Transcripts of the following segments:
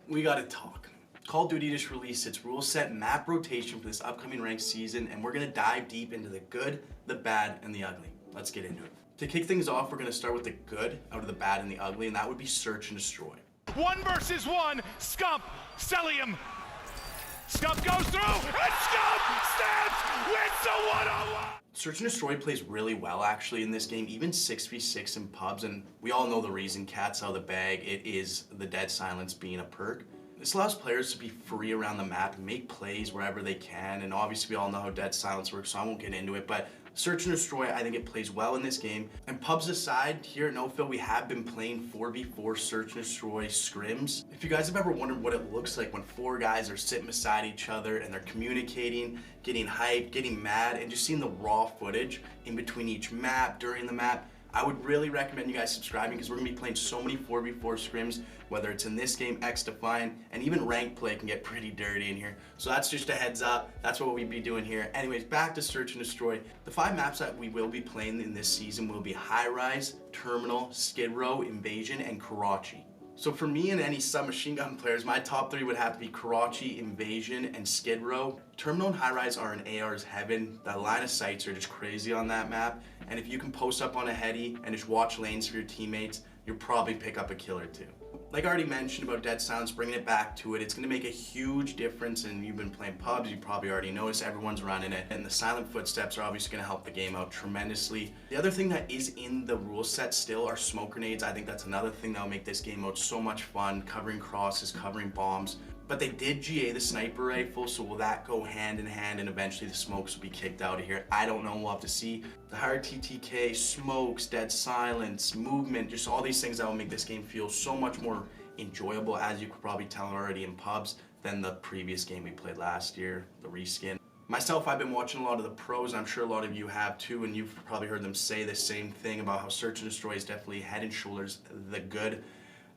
We gotta talk. Call of Duty just released its rule set map rotation for this upcoming ranked season, and we're gonna dive deep into the good, the bad, and the ugly. Let's get into it. To kick things off, we're gonna start with the good out of the bad and the ugly, and that would be search and destroy. 1 versus 1, Scump, Celium. Scump goes through, and Scump snaps, wins the 1-on-1. Search and destroy plays really well actually in this game, even 6v6 in pubs, and we all know the reason. Cat's out of the bag. It is the dead silence being a perk. This allows players to be free around the map and make plays wherever they can, and obviously we all know how dead silence works, so I won't get into it, but search and destroy, I think it plays well in this game. And pubs aside, here at NoFill, we have been playing 4v4 search and destroy scrims. If you guys have ever wondered what it looks like when 4 guys are sitting beside each other and they're communicating, getting hyped, getting mad, and just seeing the raw footage in between each map, during the map, I would really recommend you guys subscribing because we're gonna be playing so many 4v4 scrims, whether it's in this game, X-Defiant, and even rank play can get pretty dirty in here. So that's just a heads up. That's what we'd be doing here. Anyways, back to search and destroy. The 5 maps that we will be playing in this season will be High Rise, Terminal, Skid Row, Invasion, and Karachi. So for me and any submachine gun players, my top 3 would have to be Karachi, Invasion, and Skid Row. Terminal and High Rise are in AR's heaven. The line of sights are just crazy on that map. And if you can post up on a heady and just watch lanes for your teammates, you'll probably pick up a kill or 2. Like I already mentioned about dead silence, bringing it back to it, it's gonna make a huge difference. And you've been playing pubs, you probably already noticed everyone's running it. And the silent footsteps are obviously gonna help the game out tremendously. The other thing that is in the rule set still are smoke grenades. I think that's another thing that'll make this game out so much fun, covering crosses, covering bombs. But they did GA the sniper rifle, so will that go hand in hand and eventually the smokes will be kicked out of here? I don't know, we'll have to see. The higher TTK, smokes, dead silence, movement, just all these things that will make this game feel so much more enjoyable, as you could probably tell already in pubs, than the previous game we played last year, the reskin. Myself, I've been watching a lot of the pros, and I'm sure a lot of you have too, and you've probably heard them say the same thing about how search and destroy is definitely head and shoulders the good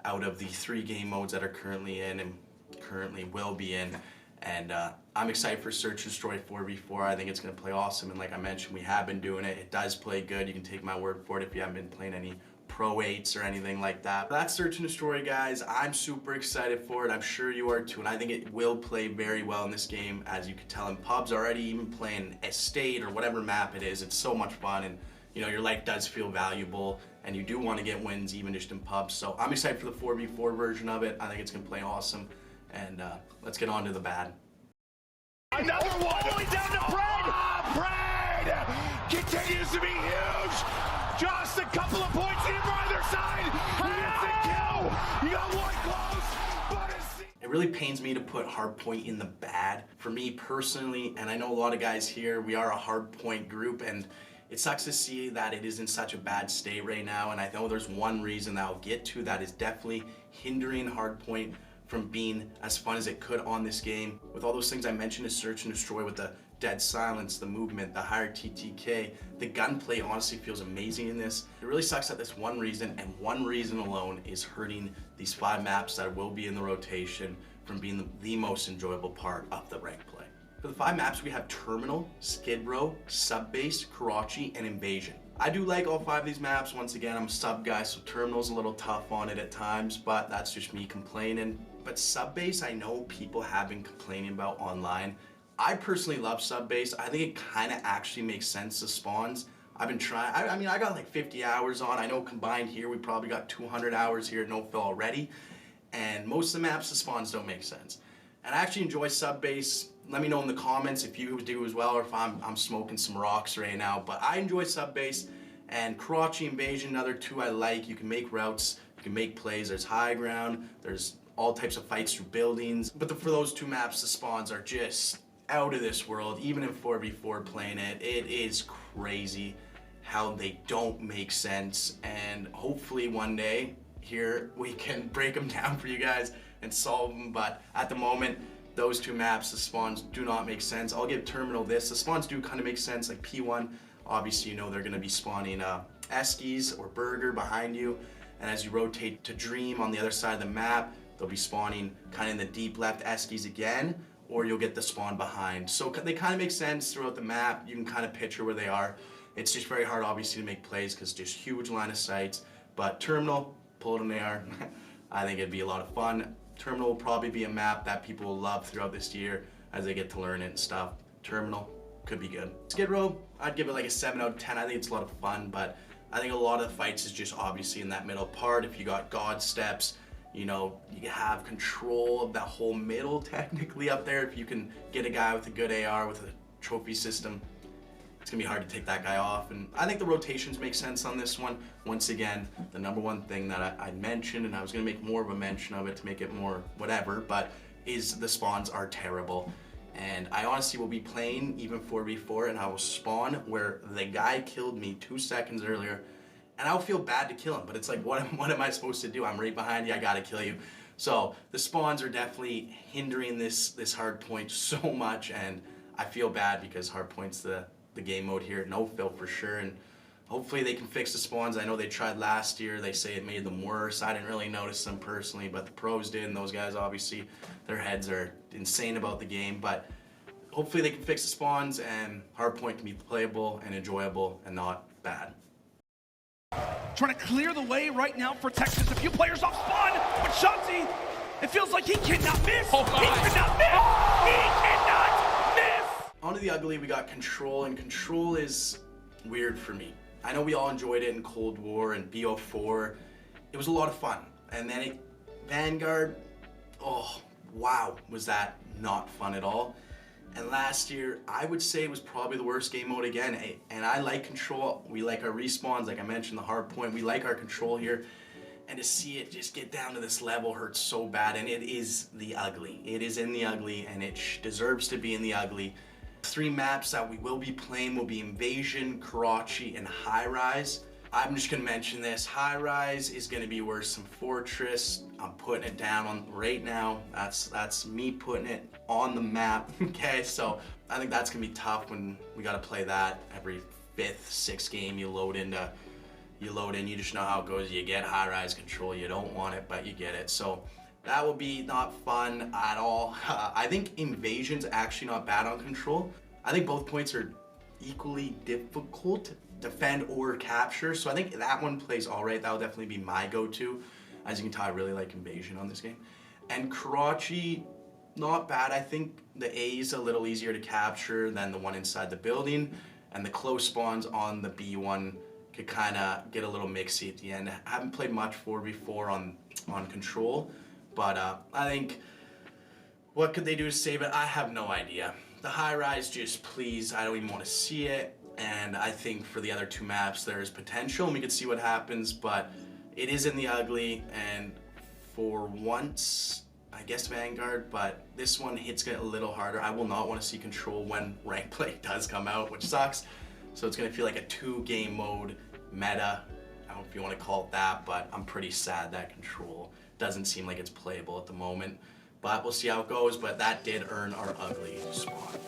out of the 3 game modes that are currently in and currently will be in. And I'm excited for search and destroy 4v4. I think it's going to play awesome, and like I mentioned, we have been doing it. It does play good. You can take my word for it if you haven't been playing any Pro 8s or anything like that. But that's search and destroy, guys. I'm super excited for it. I'm sure you are too, and I think it will play very well in this game. As you can tell in pubs already, even playing Estate or whatever map it is, it's so much fun, and you know, your life does feel valuable, and you do want to get wins even just in pubs. So I'm excited for the 4v4 version of it. I think it's going to play awesome. And let's get on to the bad. Another one! All the way down to Fred! Fred continues to be huge! Just a couple of points in for either side! He gets a kill! You got one close, but it really pains me to put Hardpoint in the bad. For me personally, and I know a lot of guys here, we are a Hardpoint group, and it sucks to see that it is in such a bad state right now, and I know there's one reason that I'll get to that is definitely hindering Hardpoint from being as fun as it could on this game. With all those things I mentioned to search and destroy, with the dead silence, the movement, the higher TTK, the gunplay honestly feels amazing in this. It really sucks that this one reason, and one reason alone, is hurting these 5 maps that will be in the rotation from being the most enjoyable part of the rank play. For the 5 maps, we have Terminal, Skid Row, Subbase, Karachi, and Invasion. I do like all 5 of these maps. Once again, I'm a sub guy, so Terminal's a little tough on it at times, but that's just me complaining. But Subbase, I know people have been complaining about online. I personally love Subbase. I think it kind of actually makes sense, the spawns. I've been trying, I mean, I got like 50 hours on. I know combined here, we probably got 200 hours here at NoFill already. And most of the maps, the spawns don't make sense. And I actually enjoy Subbase. Let me know in the comments if you do as well, or if I'm smoking some rocks right now. But I enjoy Subbase. And Karachi, Invasion, another 2 I like. You can make routes, you can make plays. There's high ground, there's all types of fights through buildings. But for those 2 maps, the spawns are just out of this world. Even in 4v4 playing it, it is crazy how they don't make sense. And hopefully one day here we can break them down for you guys and solve them. But at the moment, those 2 maps, the spawns do not make sense. I'll give Terminal this. The spawns do kind of make sense, like P1. Obviously, you know they're going to be spawning Eskies or Burger behind you. And as you rotate to Dream on the other side of the map, they'll be spawning kind of in the deep left Eskies again, or you'll get the spawn behind. So they kind of make sense throughout the map. You can kind of picture where they are. It's just very hard, obviously, to make plays because just huge line of sights. But Terminal, pull it in the air. I think it'd be a lot of fun. Terminal will probably be a map that people will love throughout this year as they get to learn it and stuff. Terminal could be good. Skid Row, I'd give it like a 7 out of 10. I think it's a lot of fun, but I think a lot of the fights is just obviously in that middle part. If you got God Steps, you know, you have control of that whole middle technically up there. If you can get a guy with a good AR with a trophy system, it's gonna be hard to take that guy off. And I think the rotations make sense on this one. Once again, the number one thing that I mentioned, and I was gonna make more of a mention of it to make it more whatever, but is the spawns are terrible. And I honestly will be playing even 4v4 and I will spawn where the guy killed me 2 seconds earlier, and I'll feel bad to kill him, but it's like, what am I supposed to do? I'm right behind you, I gotta kill you. So the spawns are definitely hindering this Hardpoint so much, and I feel bad because Hardpoint's the game mode here, no fill for sure, and hopefully they can fix the spawns. I know they tried last year, they say it made them worse. I didn't really notice them personally, but the pros did, and those guys obviously, their heads are insane about the game, but hopefully they can fix the spawns and Hardpoint can be playable and enjoyable and not bad. Trying to clear the way right now for Texas. A few players off spawn, but Shanti, it feels like he cannot miss. Oh he cannot miss. He cannot miss. Onto the ugly, we got Control, and Control is weird for me. I know we all enjoyed it in Cold War and BO4. It was a lot of fun. And then Vanguard, oh, wow, was that not fun at all. And last year, I would say it was probably the worst game mode again. And I like Control. We like our respawns, like I mentioned, the Hardpoint. We like our Control here. And to see it just get down to this level hurts so bad. And it is the ugly. It is in the ugly, and it deserves to be in the ugly. 3 maps that we will be playing will be Invasion, Karachi, and High Rise. I'm just gonna mention this. High Rise is gonna be worse than Fortress. I'm putting it down on right now. That's me putting it on the map. Okay, so I think that's gonna be tough when we gotta play that every 5th, 6th game you load in, you just know how it goes. You get High Rise Control, you don't want it, but you get it. So that will be not fun at all. I think Invasion's actually not bad on Control. I think both points are equally difficult, defend or capture. So I think that one plays all right. That'll definitely be my go-to. As you can tell, I really like Invasion on this game. And Karachi, not bad. I think the A is a little easier to capture than the one inside the building. And the close spawns on the B1 could kind of get a little mixy at the end. I haven't played much 4v4 on Control. But I think, what could they do to save it? I have no idea. The High Rise, just please, I don't even want to see it. And I think for the other 2 maps, there's potential, and we could see what happens, but it is in the ugly, and for once, I guess Vanguard, but this one hits it a little harder. I will not want to see Control when rank play does come out, which sucks. So it's going to feel like a 2-game mode meta. I don't know if you want to call it that, but I'm pretty sad that Control doesn't seem like it's playable at the moment. But we'll see how it goes, but that did earn our ugly spot.